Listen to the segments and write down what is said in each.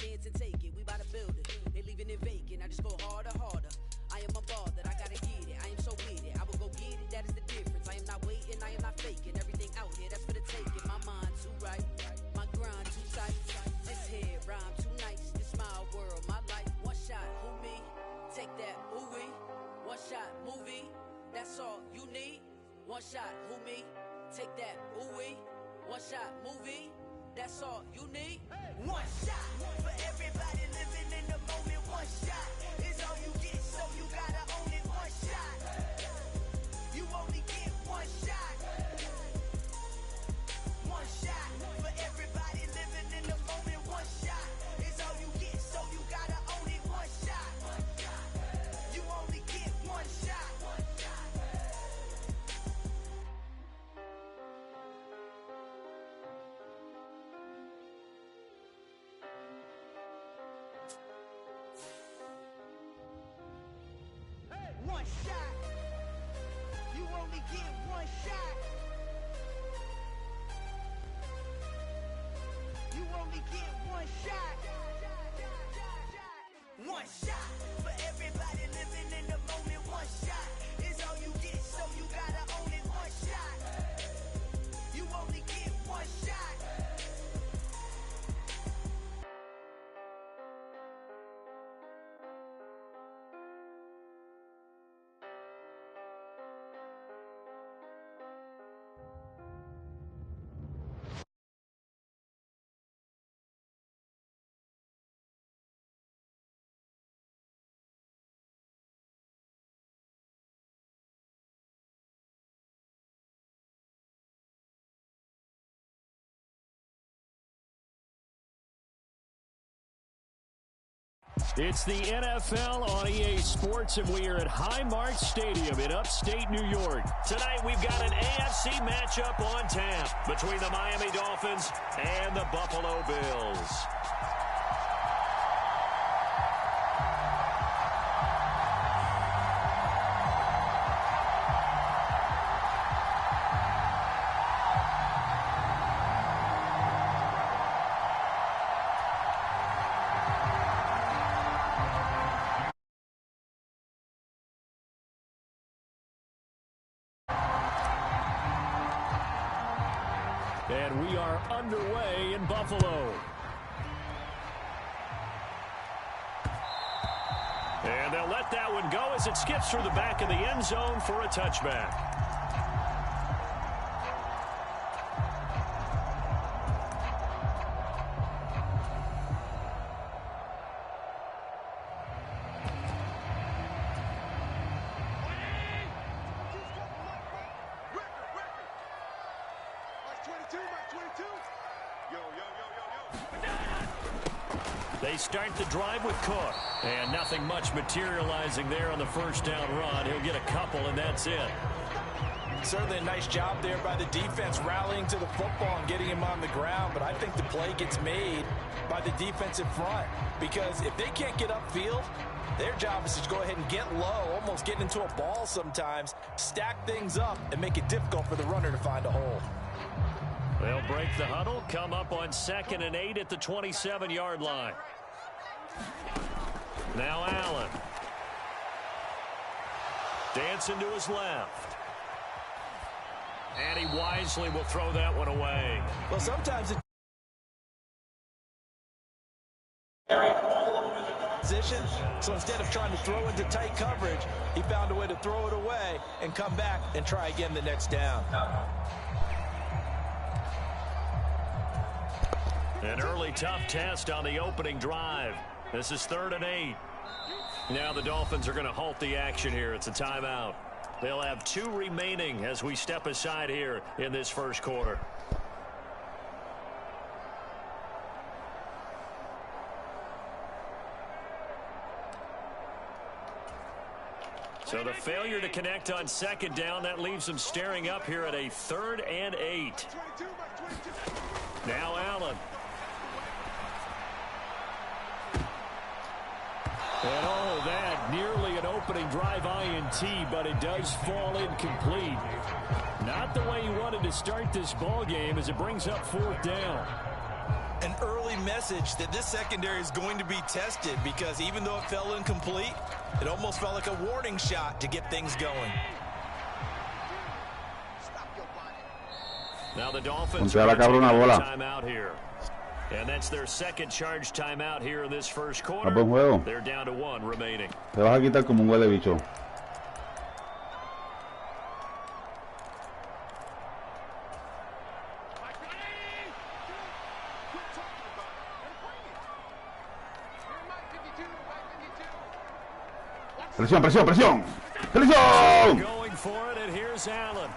chance and take it. We bout to build it. They leaving it vacant. I just go harder, harder. I am unbothered. I gotta get it. I am so with it. I will go get it. That is the difference. I am not waiting. I am not faking. Everything out here, that's for the taking. My mind too right. My grind too tight. This head rhyme too nice. This my world, my life. One shot, who me? Take that, ooh-wee. One shot, movie. That's all you need. One shot, who me? Take that, ooh-wee. One shot, movie. That's all you need. One shot for everybody living in the moment. One shot is all you get, so you gotta own it. One shot. You only get one shot. One shot for everybody living in the moment. One shot is all you get, so you gotta own it. One shot. You only get one shot. One shot. You only get one shot. You only get one shot. One shot for everybody living in the moment. One shot is all you get, so you gotta own it. One shot. You only get one shot. It's the NFL on EA Sports, and we are at Highmark Stadium in upstate New York. Tonight, we've got an AFC matchup on tap between the Miami Dolphins and the Buffalo Bills. And we are underway in Buffalo. And they'll let that one go as it skips through the back of the end zone for a touchback. They start the drive with Cook. And nothing much materializing there on the first down run. He'll get a couple, and that's it. Certainly a nice job there by the defense rallying to the football and getting him on the ground. But I think the play gets made by the defensive front. Because if they can't get upfield, their job is to go ahead and get low, almost get into a ball sometimes, stack things up, and make it difficult for the runner to find a hole. They'll break the huddle, come up on 2nd and 8 at the 27-yard line. Now Allen. Dancing to his left. And he wisely will throw that one away. Well, sometimes it's position, so instead of trying to throw into tight coverage, he found a way to throw it away and come back and try again the next down. An early tough test on the opening drive. This is 3rd and 8. Now the Dolphins are going to halt the action here. It's a timeout. They'll have 2 remaining as we step aside here in this first quarter. So the failure to connect on 2nd down, that leaves them staring up here at a 3rd and 8. Now Allen. And oh, that nearly an opening drive INT, but it does fall incomplete. Not the way he wanted to start this ball game as it brings up 4th down. an early message that this secondary is going to be tested, because even though it fell incomplete, it almost felt like a warning shot to get things going. Now the Dolphins are taking a timeout here. And that's their second charge timeout here in this first quarter. They're down to 1 remaining. Te vas a quitar como un huele bicho. Presión, presión, presión. Presión. Going for it, and here's Allen.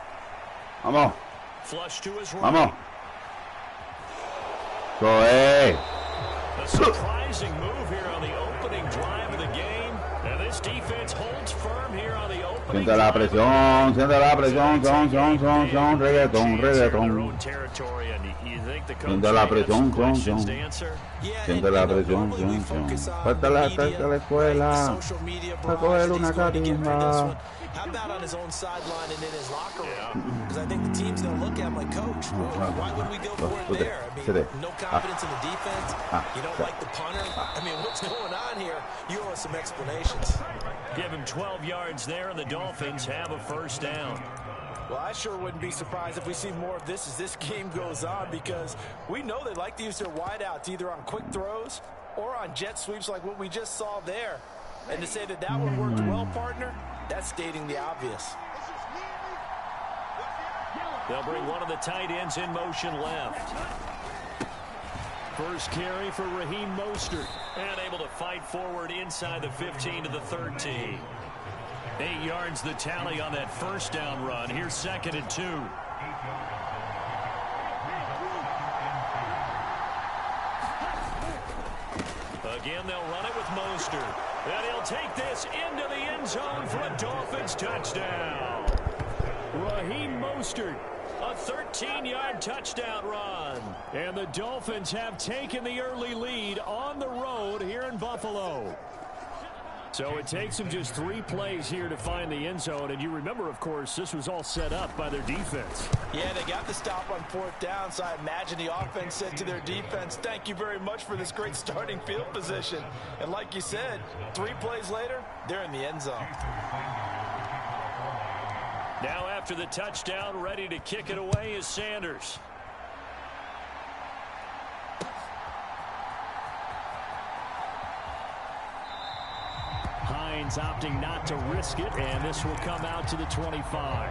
Vamos. Flush to his right. Vamos. Joe. A surprising move here on the opening drive of the game. And this defense holds firm here on the opening Siente la presión, siente la presión, son, reggaetón, reggaetón. Siente la presión, siente la presión, falta la escuela, a coger una catimba. How about on his own sideline and in his locker room? Because I think the team's going to look at him like, Coach, why would we go for it there? I mean, no confidence in the defense. You don't like the punter. I mean, what's going on here? You owe us some explanations. Give him 12 yards there, and the Dolphins have a first down. Well, I sure wouldn't be surprised if we see more of this as this game goes on, because we know they like to use their wideouts either on quick throws or on jet sweeps like what we just saw there. And to say that that one worked well, partner, that's stating the obvious. They'll bring one of the tight ends in motion left. First carry for Raheem Mostert. And able to fight forward inside the 15 to the 13. 8 yards the tally on that first down run. Here's 2nd and 2. Again, they'll run it with Mostert. And he'll take this into the end zone for a Dolphins touchdown. Raheem Mostert, a 13-yard touchdown run. And the Dolphins have taken the early lead on the road here in Buffalo. So it takes them just 3 plays here to find the end zone. And you remember, of course, this was all set up by their defense. Yeah, they got the stop on 4th down, so I imagine the offense said to their defense, thank you very much for this great starting field position. And like you said, 3 plays later, they're in the end zone. Now after the touchdown, ready to kick it away is Sanders. Hines opting not to risk it, and this will come out to the 25.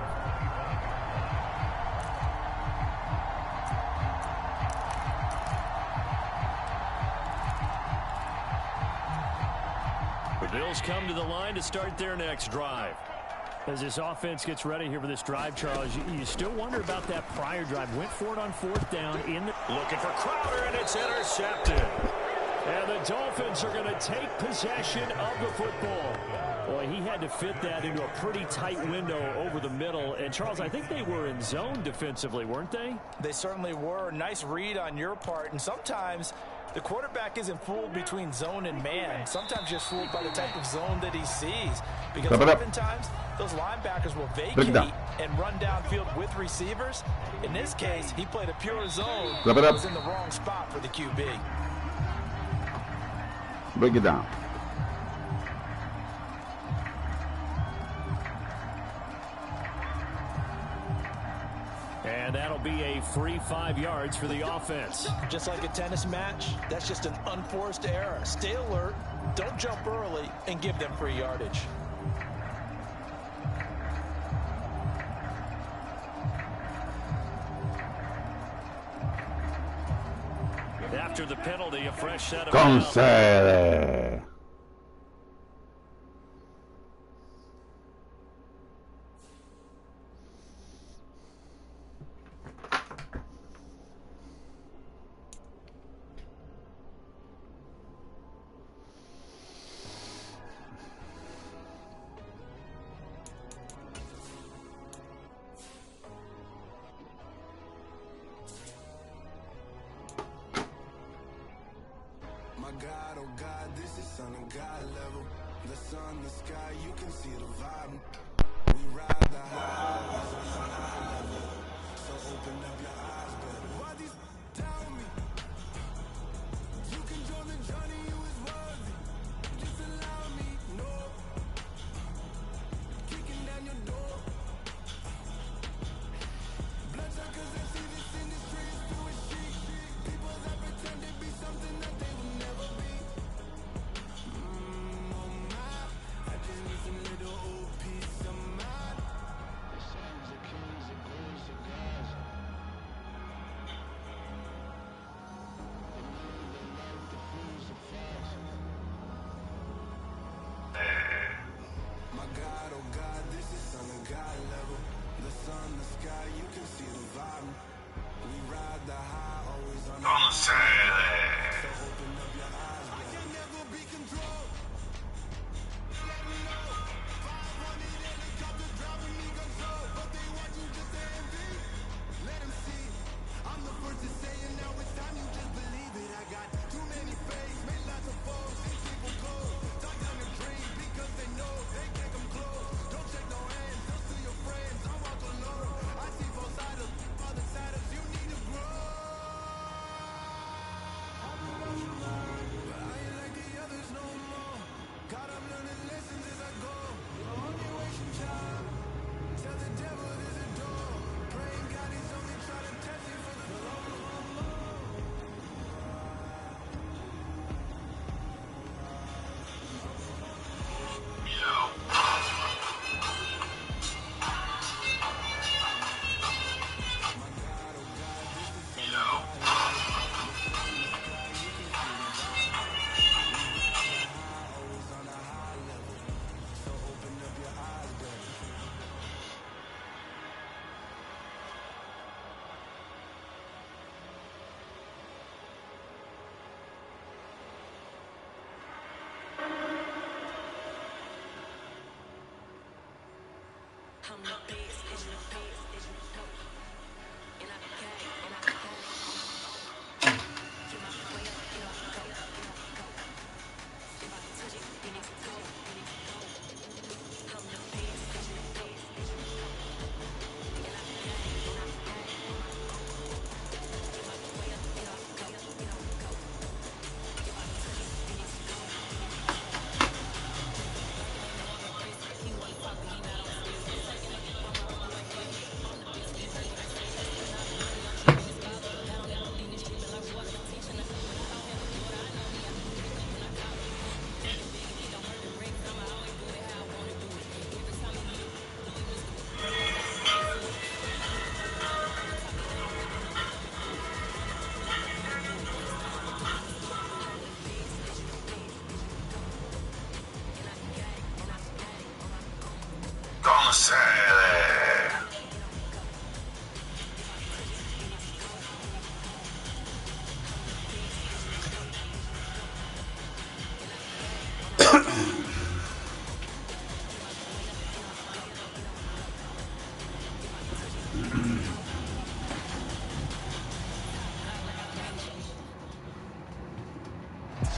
The Bills come to the line to start their next drive. As this offense gets ready here for this drive, Charles, you still wonder about that prior drive. Went for it on 4th down. Looking for Crowder, and it's intercepted. And the Dolphins are going to take possession of the football. Boy, he had to fit that into a pretty tight window over the middle. And, Charles, I think they were in zone defensively, weren't they? They certainly were. Nice read on your part. And sometimes the quarterback isn't fooled between zone and man. Sometimes just fooled by the type of zone that he sees. Because oftentimes those linebackers will vacate and run downfield with receivers. In this case, he played a pure zone. He was in the wrong spot for the QB. Break it down. And that'll be a free 5 yards for the offense. Just like a tennis match, that's just an unforced error. Stay alert, don't jump early, and give them free yardage. After the penalty, a fresh set of Concede. God, oh God, this is Son of God level. The sun, the sky, you can see the vibe. We ride the highs on high level. So open up your eyes, but why these tell me?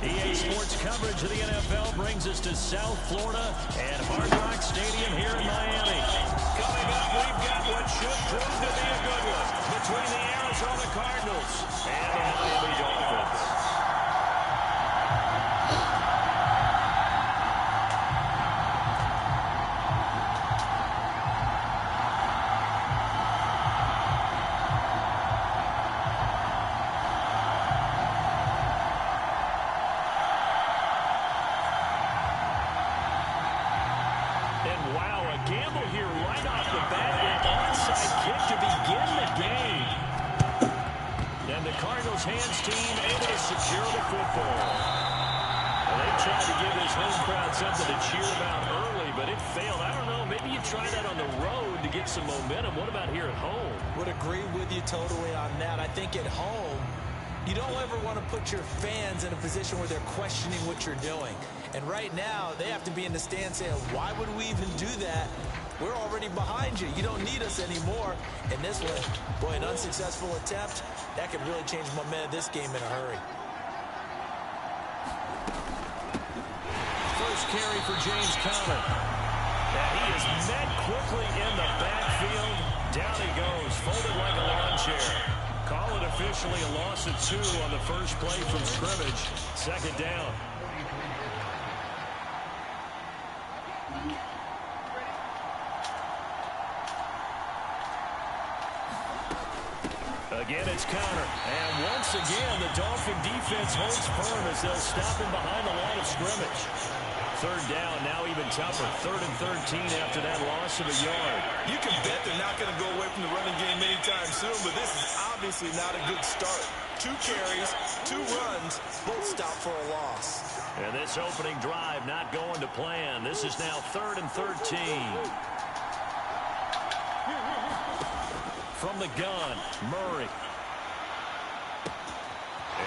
EA Sports coverage of the NFL brings us to South Florida at Hard Rock Stadium here in Miami. Coming up, we've got what should prove to be a good one between the Arizona Cardinals and the Miami Dolphins. Gamble here right off the bat, an onside kick to begin the game. And the Cardinals hands team able to secure the football. Well, they tried to give this home crowd something to cheer about early, but it failed. I don't know, maybe you try that on the road to get some momentum. What about here at home? Would agree with you totally on that. I think at home, you don't ever want to put your fans in a position where they're questioning what you're doing. And right now, they have to be in the stand saying, why would we even do that? We're already behind you. You don't need us anymore. And this one, boy, an unsuccessful attempt, that could really change the momentum of this game in a hurry. First carry for James Conner. And he is met quickly in the backfield. Down he goes, folded like a lawn chair. Call it officially a loss of 2 on the first play from scrimmage. Second down. Again, it's Conner. And once again, the Dolphin defense holds firm as they'll stop him behind the line of scrimmage. Third down, now even tougher. 3rd and 13 after that loss of a yard. You can bet they're not going to go away from the running game anytime soon, but this is obviously not a good start. 2 carries, 2 runs, both stop for a loss. And this opening drive not going to plan. This is now 3rd and 13. From the gun, Murray.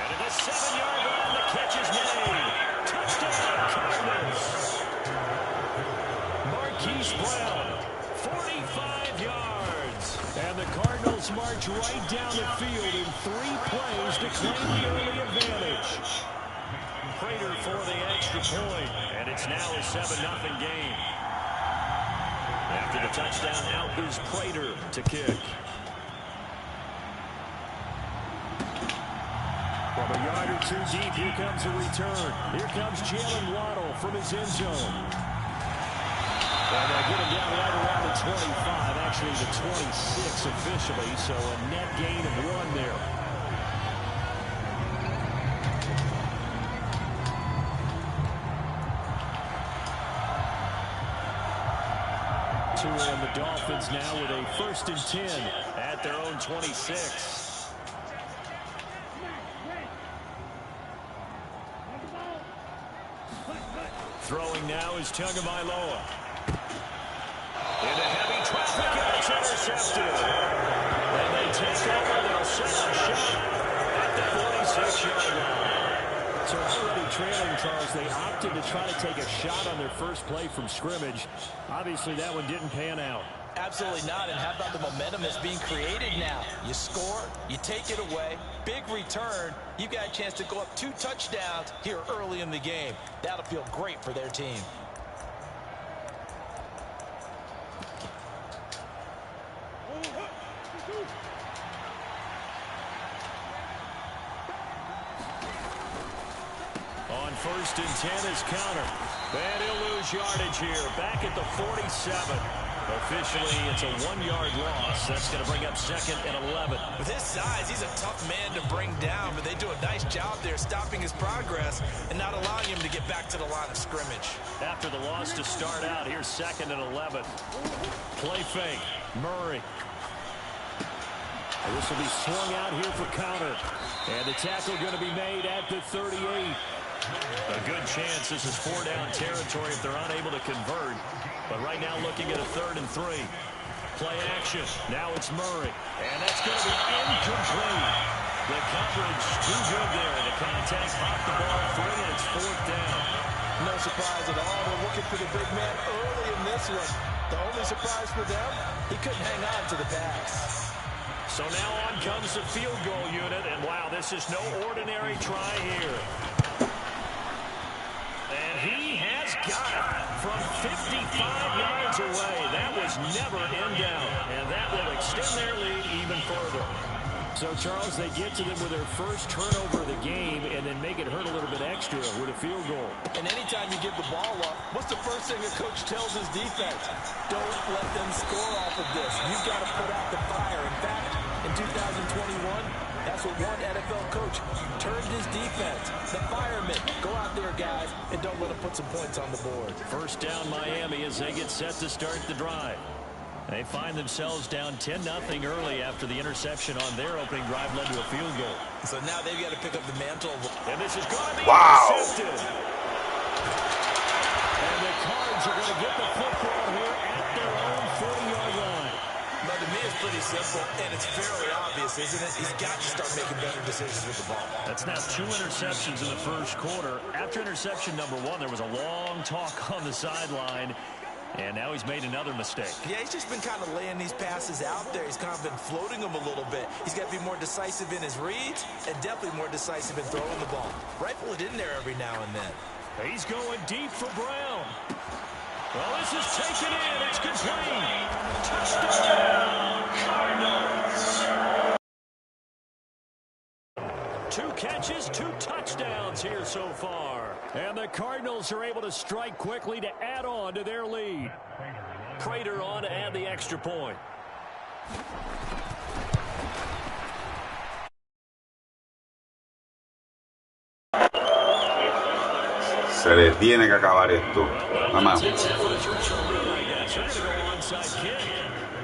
And at the 7-yard line, the catch is made. Touchdown, Cardinals. Marquise Brown, 45 yards. And the Cardinals march right down the field in 3 plays to claim the early advantage. Prater for the extra point, and it's now a 7-0 game. After the touchdown, out is Prater to kick. From a yard or 2 deep, here comes a return. Here comes Jalen Waddle from his end zone. And they'll get him down right around the 25, actually the 26 officially, so a net gain of 1 there. And the Dolphins now with a 1st and 10 at their own 26. Throwing now is Tagovailoa. Into heavy traffic, and it's intercepted. And they take over. They'll set up shop at the 46-yard line. So already trailing, Charles, they opted to try to take a shot on their first play from scrimmage. Obviously, that one didn't pan out. Absolutely not. And how about the momentum that's being created now? You score, you take it away, big return. You've got a chance to go up 2 touchdowns here early in the game. That'll feel great for their team. On 1st and 10 is counter. And he'll lose yardage here. Back at the 47. Officially, it's a 1-yard loss. That's going to bring up 2nd and 11. With his size, he's a tough man to bring down, but they do a nice job there stopping his progress and not allowing him to get back to the line of scrimmage. After the loss to start out, here's 2nd and 11. Play fake. Murray. And this will be swung out here for counter. And the tackle going to be made at the 38. A good chance this is 4-down territory if they're unable to convert. But right now looking at a 3rd and 3. Play action. Now it's Murray. And that's going to be incomplete. The coverage too good there. The contact popped the ball free, and it's 4th down. No surprise at all. They're looking for the big man early in this one. The only surprise for them, he couldn't hang on to the pass. So now on comes the field goal unit. And wow, this is no ordinary try here. And he has got it from 55 yards away. That was never in doubt. And that will extend their lead even further. So, Charles, they get to them with their first turnover of the game and then make it hurt a little bit extra with a field goal. And anytime you give the ball up, what's the first thing a coach tells his defense? Don't let them score off of this. You've got to put out the fire. In fact, in 2021, that's what one NFL coach turned his defense. The firemen. Go out there, guys, and don't let them put some points on the board. 1st down Miami as they get set to start the drive. They find themselves down 10-0 early after the interception on their opening drive led to a field goal. So now they've got to pick up the mantle. And this is going to be intercepted. And the Cards are going to get the football here at their own 40-yard line. But to me, it's pretty simple, and it's fairly obvious, isn't it? He's got to start making better decisions with the ball. That's now 2 interceptions in the first quarter. After interception number 1, there was a long talk on the sideline. And now he's made another mistake. Yeah, he's just been kind of laying these passes out there. He's kind of been floating them a little bit. He's got to be more decisive in his reads and definitely more decisive in throwing the ball. Rifle it in there every now and then. He's going deep for Brown. Well, this is taken in. It's complete. Touchdown, Cardinals. 2 catches, 2 touchdowns here so far. And the Cardinals are able to strike quickly to add on to their lead. Prater on to add the extra point. Se le tiene que acabar esto. Vamos.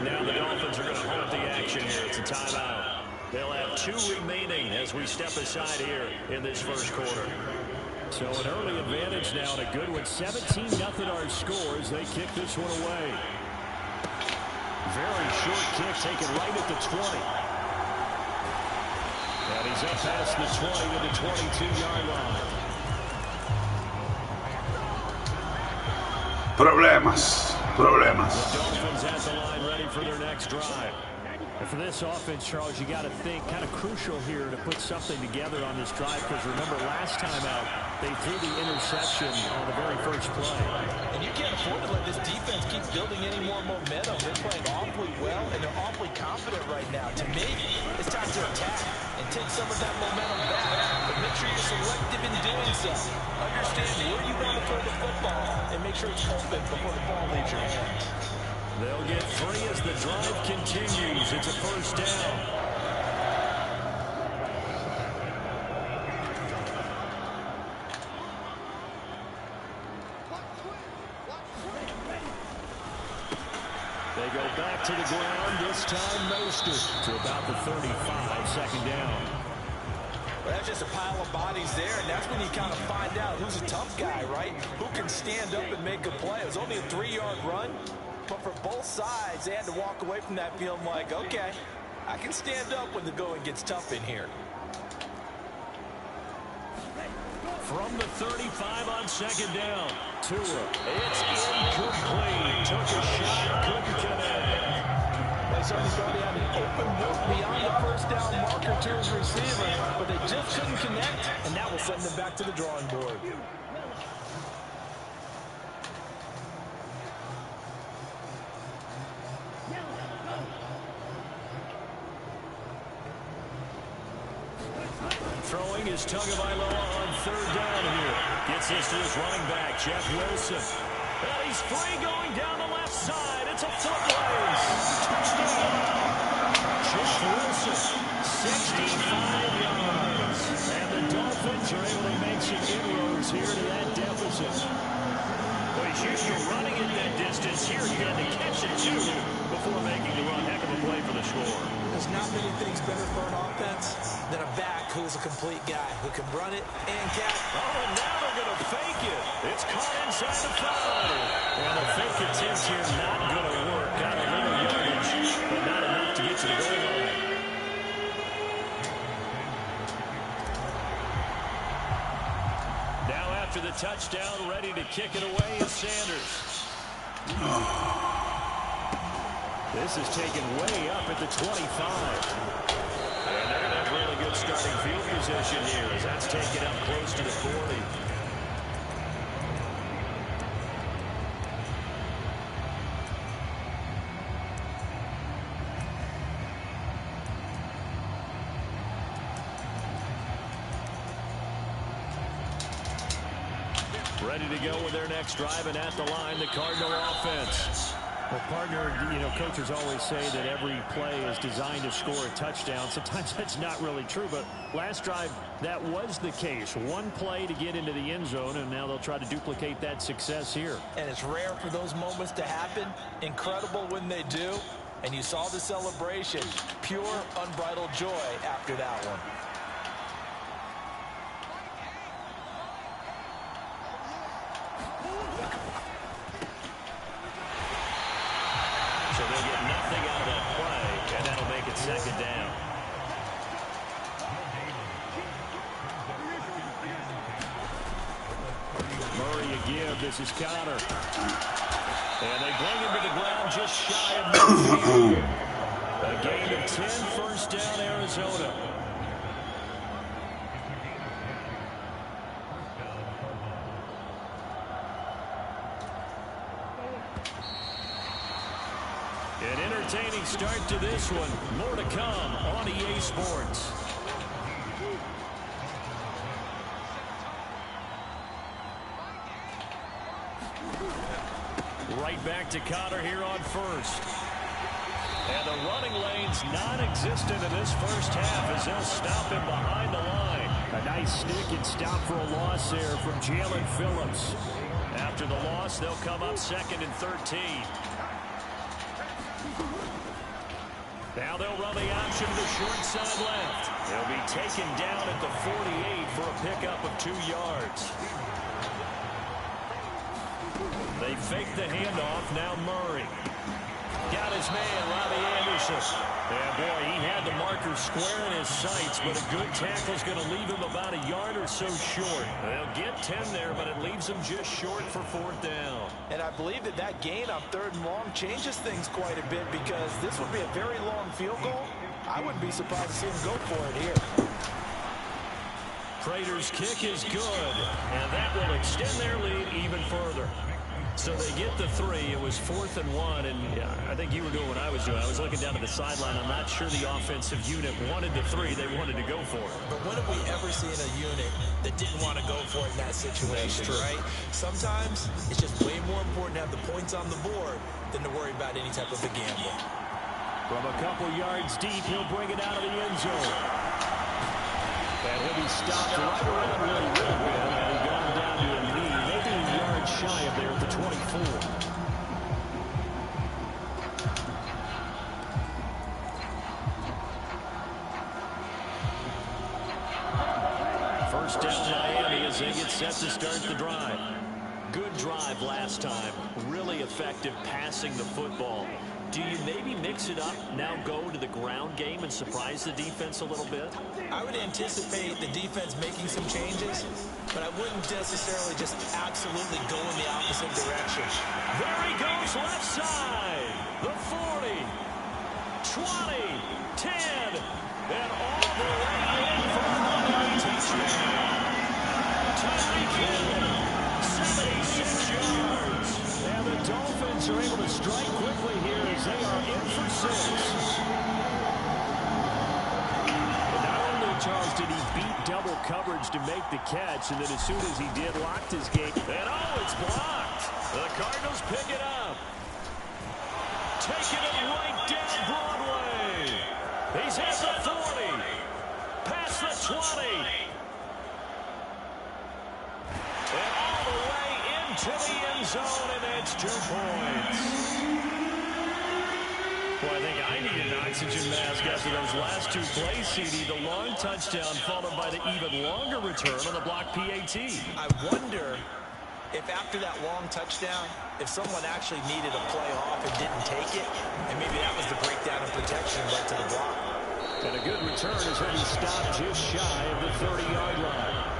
Now the Dolphins are going to hold the action here. It's a timeout. They'll have 2 remaining as we step aside here in this first quarter. So an early advantage now and a good one. 17-0 our score as they kick this one away. Very short kick taken right at the 20. And And he's up past the 20 to the 22-yard line. Problemas. The Dolphins at the line ready for their next drive. And for this offense, Charles, you got to think kind of crucial here to put something together on this drive, because remember last time out they threw the interception on the very first play. And you can't afford to let this defense keep building any more momentum. They're playing awfully well and they're awfully confident right now. To me, it's time to attack and take some of that momentum back, but make sure you're selective in doing so. Understand where you want to throw the football and make sure it's open before the ball leaves your hands. They'll get free as the drive continues. It's a first down. They go back to the ground, this time Mostert to about the 35, second down. Well, that's just a pile of bodies there, and that's when you kind of find out who's a tough guy, right? Who can stand up and make a play. It was only a 3-yard run. But for both sides, they had to walk away from that field like, okay, I can stand up when the going gets tough in here. From the 35 on second down, Tua. It's incomplete. Took a shot, couldn't connect. They certainly thought he had an open look beyond the first down marker to his receiver, but they just couldn't connect, and that will send them back to the drawing board. Throwing is Tagovailoa on third down here. Gets this to his running back, Jeff Wilson. And he's free going down the left side. It's a foot race. Touchdown. Jeff Wilson, 65 yards. And the Dolphins are able to make some inroads here to that deficit. Well, he's used to running it that distance. Here he had to catch it, too, before making the run. Heck of a play for the score. There's not many things better for an offense than a back who's a complete guy who can run it and catch. Oh, and now they're going to fake it. It's caught inside the 5. And the fake attempt here not going to work. Got a little yardage, but not enough to get to the goal line. Now after the touchdown, ready to kick it away is Sanders. This is taken way up at the 25. And they're going to have really good starting field position here as that's taken up close to the 40. Ready to go with their next drive, and at the line, the Cardinal offense. Well, partner, coaches always say that every play is designed to score a touchdown. Sometimes that's not really true, but last drive, that was the case. One play to get into the end zone, and now they'll try to duplicate that success here. And it's rare for those moments to happen. Incredible when they do. And you saw the celebration. Pure, unbridled joy after that one. So they'll get nothing out of that play, and that'll make it second down. Murray again. This is Connor. And they bring him to the ground just shy of midfield. A gain of 10, first down, Arizona. An entertaining start to this one. More to come on EA Sports. Right back to Connor here on first. And the running lane's non-existent in this first half as they'll stop him behind the line. A nice stick and stop for a loss there from Jalen Phillips. After the loss, they'll come up second and 13. Now they'll run the option to the short side left. They'll be taken down at the 48 for a pickup of 2 yards. They fake the handoff. Now Murray. Got his man, Robbie Anderson. Yeah, boy, he had the marker square in his sights, but a good tackle is going to leave him about a yard or so short. They'll get 10 there, but it leaves him just short for 4th down. And I believe that that gain on 3rd and long changes things quite a bit, because this would be a very long field goal. I wouldn't be surprised to see him go for it here. Prater's kick is good, and that will extend their lead even further. So they get the 3. It was 4th and 1, and I think you were doing what I was doing. I was looking down at the sideline. I'm not sure the offensive unit wanted the 3. They wanted to go for it. But when have we ever seen a unit that didn't want to go for it in that situation, right? Sometimes it's just way more important to have the points on the board than to worry about any type of a gamble. From a couple yards deep, he'll bring it out of the end zone. And he'll be stopped right around where he would have been, and he's gone down to a knee, maybe a yard shy of there at the 24. First down Miami as they get set to start the drive. Good drive last time. Really effective passing the football. Do you maybe mix it up, now go to the ground game and surprise the defense a little bit? I would anticipate the defense making some changes, but I wouldn't necessarily just absolutely go in the opposite direction. There he goes, left side. The 40, 20, 10, and all the way in for another touchdown. Tyreek Hill, 76 yards. And the Dolphins are able to strike quickly here as they are in for 6. And not only, Charles, did he beat double coverage to make the catch, and then as soon as he did, locked his gate. And it's blocked. The Cardinals pick it up. Taking it right down Broadway. He's at the 40. Past the 20. And all the way into the end zone, and it's 2 points. Well, I think I need an oxygen mask after those last 2 plays, CD. The long touchdown followed by the even longer return on the block PAT. I wonder if after that long touchdown, if someone actually needed a play off and didn't take it, and maybe that was the breakdown in protection led to the block. And a good return is when he stopped just shy of the 30-yard line.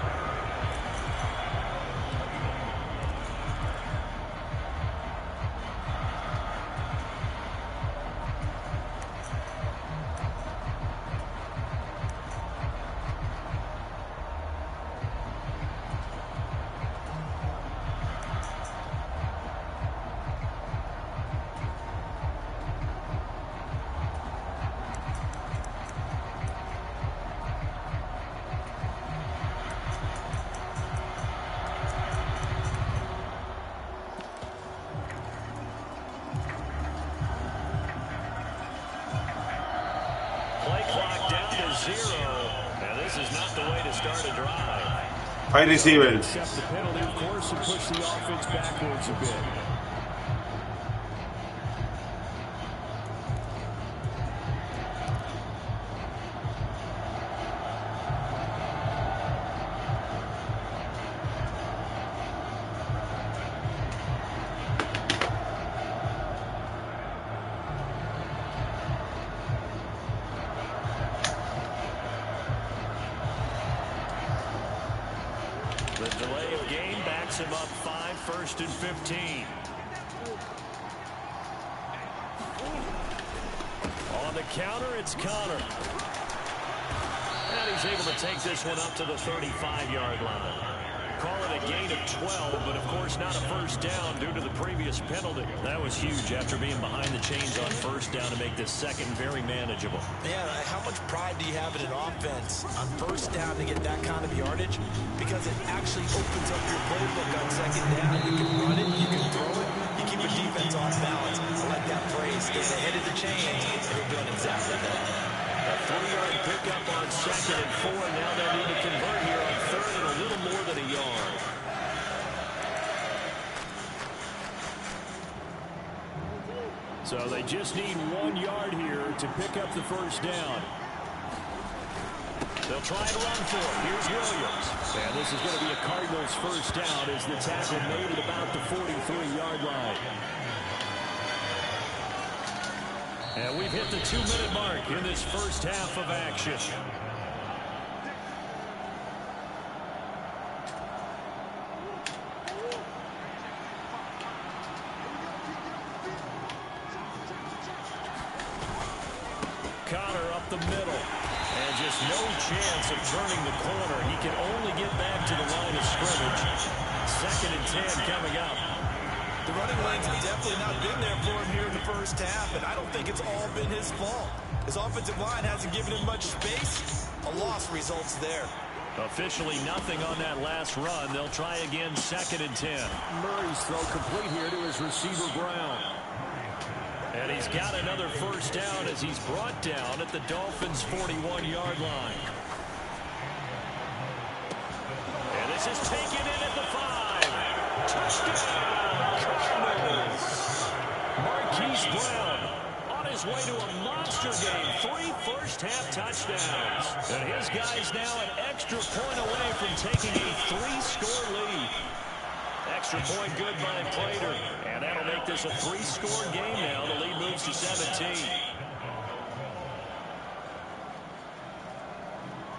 High receivers. Accept the penalty, of course, and push the offense backwards a bit. The delay of game backs him up 5, 1st and 15. On the counter, it's Connor. And he's able to take this one up to the 35-yard line. Call it a gain of 12, but of course not a first down due to the previous penalty. That was huge after being behind the chains on first down to make this second very manageable. Yeah, how much pride do you have in an offense on first down to get that kind of yardage? Because it actually opens up your playbook on second down. You can run it, you can throw it, you keep a defense off balance. I like that phrase. Get ahead of the chains, and you're doing exactly that. A 3-yard pickup on 2nd and 4. Now they need to convert here on 3rd and a little more than a yard. So they just need 1 yard here to pick up the first down. They'll try to run for it. Here's Williams. And this is going to be a Cardinals first down as the tackle made at about the 43-yard line. And we've hit the 2-minute mark in this first half of action. Connor up the middle. And just no chance of turning the corner. He can only get back to the line of scrimmage. 2nd and 10 coming up. The running lanes have definitely not been there for him here in the first half, and I don't think it's all been his fault. His offensive line hasn't given him much space. A loss results there. Officially nothing on that last run. They'll try again 2nd and 10. Murray's throw complete here to his receiver, Brown. And he's got another first down as he's brought down at the Dolphins' 41-yard line. And this is taken in at the 5. Touchdown! Marquise Brown on his way to a monster game. 3 first-half touchdowns. And his guys now an extra point away from taking a 3-score lead. Extra point good by Prater. And that'll make this a 3-score game now. The lead moves to 17.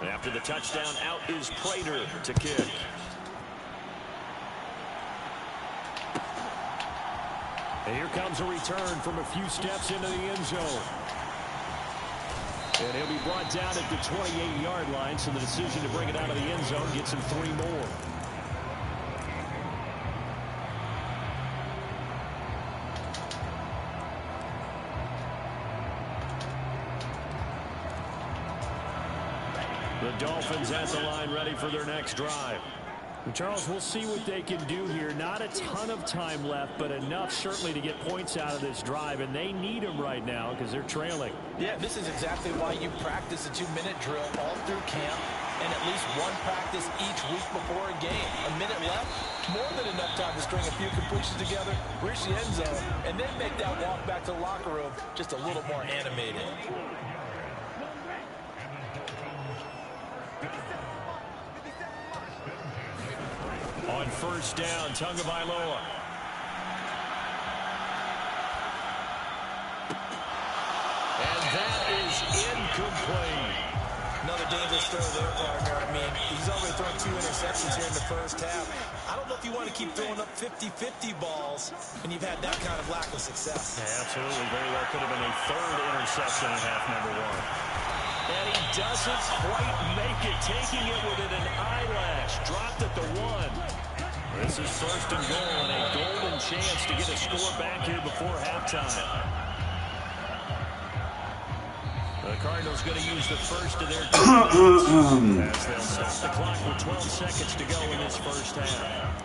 And after the touchdown, out is Prater to kick. And here comes a return from a few steps into the end zone. And he'll be brought down at the 28-yard line, so the decision to bring it out of the end zone gets him 3 more. The Dolphins at the line ready for their next drive. Charles, we'll see what they can do here. Not a ton of time left, but enough certainly to get points out of this drive, and they need them right now because they're trailing. Yeah, this is exactly why you practice a 2-minute drill all through camp and at least one practice each week before a game. A minute left, more than enough time to string a few completions together, reach the end zone, and then make that walk back to the locker room just a little more animated. On first down, Tagovailoa. And that is incomplete. Another dangerous throw there, partner. I mean, he's already thrown 2 interceptions here in the first half. I don't know if you want to keep throwing up 50-50 balls when you've had that kind of lack of success. Yeah, absolutely. Very well could have been a 3rd interception in half number 1. And he doesn't quite make it, taking it within an eyelash. Dropped at the 1. This is 1st and goal and a golden chance to get a score back here before halftime. The Cardinals going to use the first of their timeouts as they'll stop the clock with 12 seconds to go in this first half.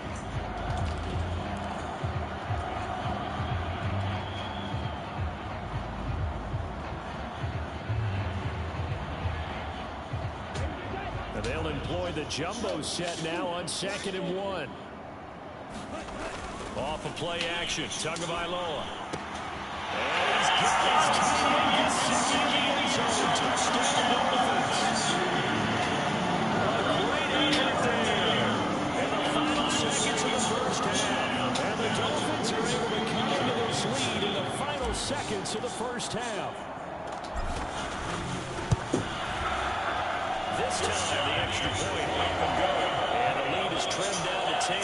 And they'll employ the jumbo set now on 2nd and 1. Off of play action, Tagovailoa. And he's got his team in second in the end zone. Touchdown Dolphins. A great effort there. In the final seconds of the first half. And the Dolphins are able to come into this lead in the final seconds of the first half. This time, the extra point up and go. And the lead is trimmed down to 10.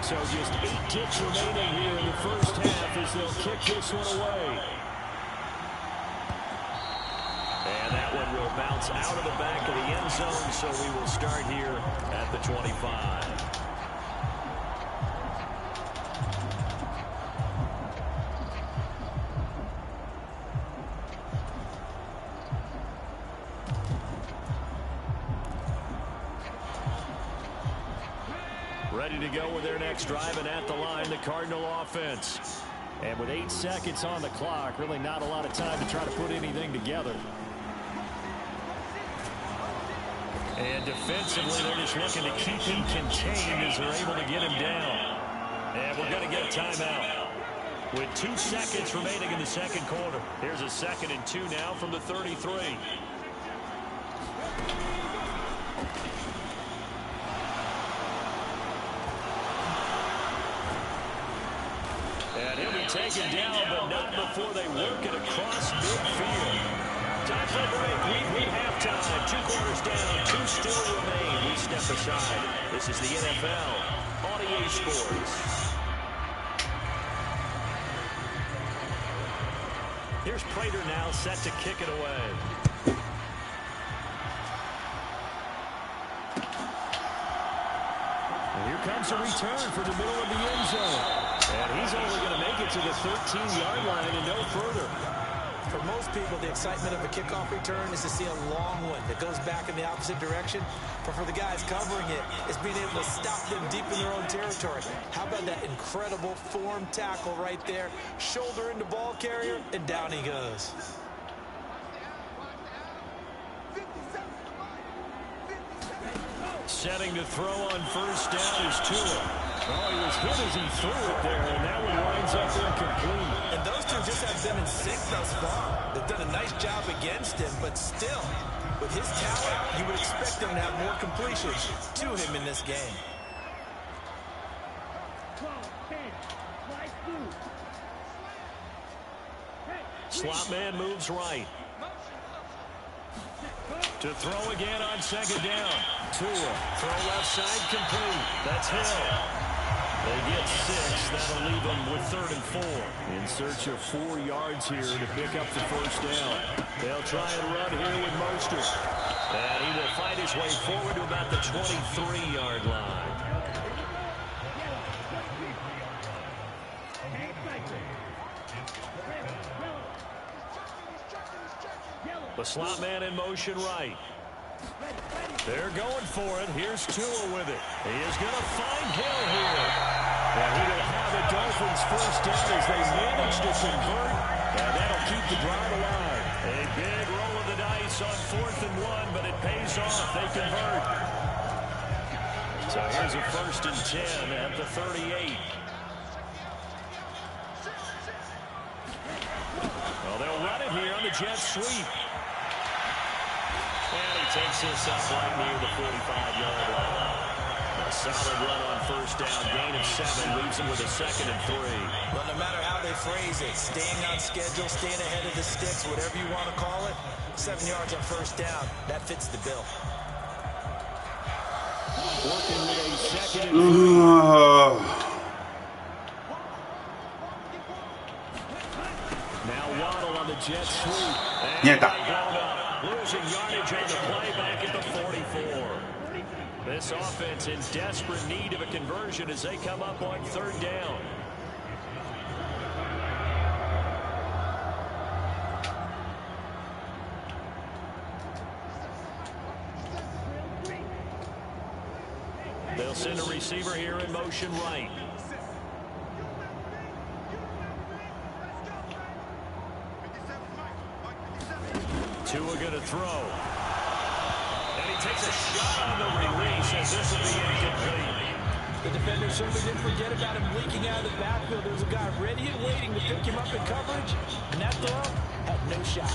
So just 8 ticks remaining here in the first half as they'll kick this one away. And that one will bounce out of the back of the end zone, so we will start here at the 25. Ready to go with their next drive, and at the line, the Cardinal offense. And with 8 seconds on the clock, really not a lot of time to try to put anything together. And defensively, they're just looking to keep him contained as they're able to get him down. And we're going to get a timeout. With 2 seconds remaining in the second quarter. Here's a 2nd and 2 now from the 33. taken down, but not before they work it across midfield. Time for a break. We halftime. 2 quarters down. 2 still remain. We step aside. This is the NFL on EA Sports. Here's Prater now set to kick it away. And here comes a return for the middle of the end zone. And he's only going to make it to the 13-yard line and no further. For most people, the excitement of a kickoff return is to see a long one that goes back in the opposite direction. But for the guys covering it, it's being able to stop them deep in their own territory. How about that incredible form tackle right there? Shoulder into ball carrier, and down he goes. Setting to throw on first down is Tua. Oh, he was hit as he threw it there, and that one winds up incomplete. And those two just have been in sync thus far. They've done a nice job against him, but still, with his talent, you would expect him to have more completions to him in this game. Slot man moves right. To throw again on second down. Tua, throw left side complete. That's Hill. They get 6. That'll leave them with 3rd and 4. In search of 4 yards here to pick up the first down. They'll try and run here with Mostert. And he will fight his way forward to about the 23-yard line. The slot man in motion right. They're going for it. Here's Tua with it. He is going to find Hill here. And he will have the Dolphins first down as they manage to convert. And that'll keep the drive alive. A big roll of the dice on 4th and 1, but it pays off. They convert. So here's a 1st and 10 at the 38. Well, they'll run it here on the jet sweep. And he takes this up right near the 45-yard line. A solid run on first down. Gain of 7 leaves him with a 2nd and 3. Well, no matter how they phrase it, staying on schedule, staying ahead of the sticks, whatever you want to call it, 7 yards on first down, that fits the bill. Working with a 2nd and 3. Now Waddle on the jet sweep. Losing yardage on the play back at the 44. This offense in desperate need of a conversion as they come up on 3rd down. They'll send a receiver here in motion right. Tua going to throw. And he takes a shot on the release, and this will be incomplete. The defender certainly didn't forget about him leaking out of the backfield. There was a guy ready and waiting to pick him up in coverage, and that throw had no shot.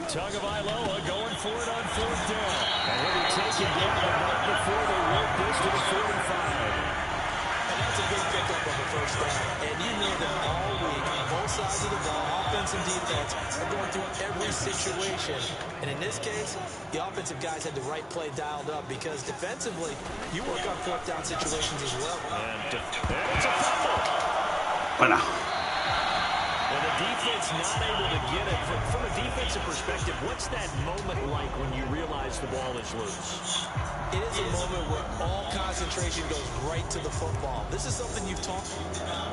Tagovailoa going for it on 4th down. And he'll be taken down, but not before they work this to the 45. And that's a big pickup of a first down. And you know that all week, both sides of the ball, offense and defense, are going through every situation. And in this case, the offensive guys had the right play dialed up because defensively, you work on 4th down situations as well. And it's a fumble. Bueno. Well, the defense not able to get it. From a defensive perspective, what's that moment like when you realize the ball is loose? It is a moment where all concentration goes right to the football. This is something you've talked about.